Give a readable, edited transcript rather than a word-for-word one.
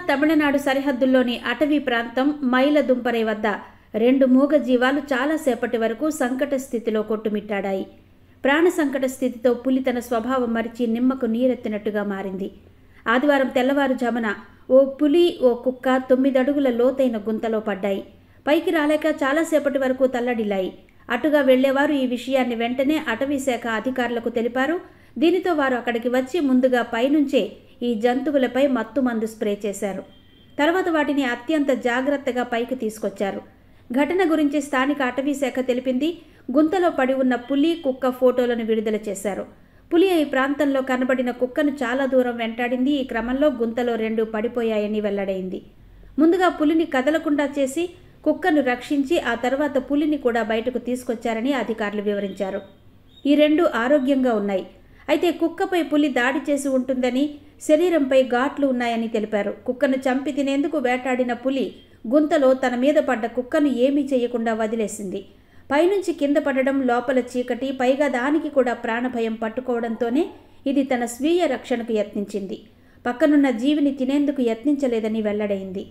తమిళనాడు సరిహద్దుల్లోని అటవీ ప్రాంతం మైలదుంపరై వద్ద 2 మూగజీవాలు చాలాసేపటి వరకు సంకట స్థితిలో కొట్టుమిట్టాడాయి. ప్రాణ సంకట స్థితితో పులి తన స్వభావం మరిచి నిమ్మకు నీరెత్తినట్టుగా మారింది. ఆదివారం తెల్లవారుజామున ఓ పులి, ఓ కుక్క 9 అడుగుల లోతైన గుంతలో పడ్డాయి. పైకి రాలేక చాలాసేపటి వరకు తల్లడిల్లాయి. అటుగా వెళ్లేవారు ఈ విషయాన్ని వెంటనే అటవీ శాఖ అధికారులకు తెలిపారు. దీనితో వారు అక్కడికి వచ్చి ముందుగా పైనుంచే ఈ జంతువులపై మత్తుమందు స్ప్రే చేశారు. తర్వాత వాటిని అత్యంత జాగ్రత్తగా పైకి తీసుకొచ్చారు. ఘటన గురించి స్థానిక అటవీ శాఖ తెలిపింది. గుంతలో పడి ఉన్న పులి, కుక్క ఫోటోలను విడుదల చేశారు. పులి ఈ ప్రాంతంలో కనబడిన కుక్కను చాలా దూరం వెంటాడింది. ఈ క్రమంలో గుంతలో 2 పడిపోయాయని వెల్లడైంది. ముందుగా పులిని కదలకుండా చేసి కుక్కను రక్షించి ఆ తర్వాత పులిని కూడా బయటకు తీసుకొచ్చారని అధికారులు వివరించారు. ఈ 2 ఆరోగ్యంగా ఉన్నాయి. అయితే కుక్కపై పులి దాడి చేసి ఉంటుందని, శరీరంపై ఘాట్లు ఉన్నాయని తెలిపారు. కుక్కను చంపి తినేందుకు వేటాడిన పులి గుంతలో తన మీద పడ్డ కుక్కను ఏమీ చేయకుండా వదిలేసింది. పైనుంచి కింద పడడం, లోపల చీకటి, పైగా దానికి కూడా ప్రాణభయం పట్టుకోవడంతోనే ఇది తన స్వీయ రక్షణకు యత్నించింది. పక్కనున్న జీవిని తినేందుకు యత్నించలేదని వెల్లడైంది.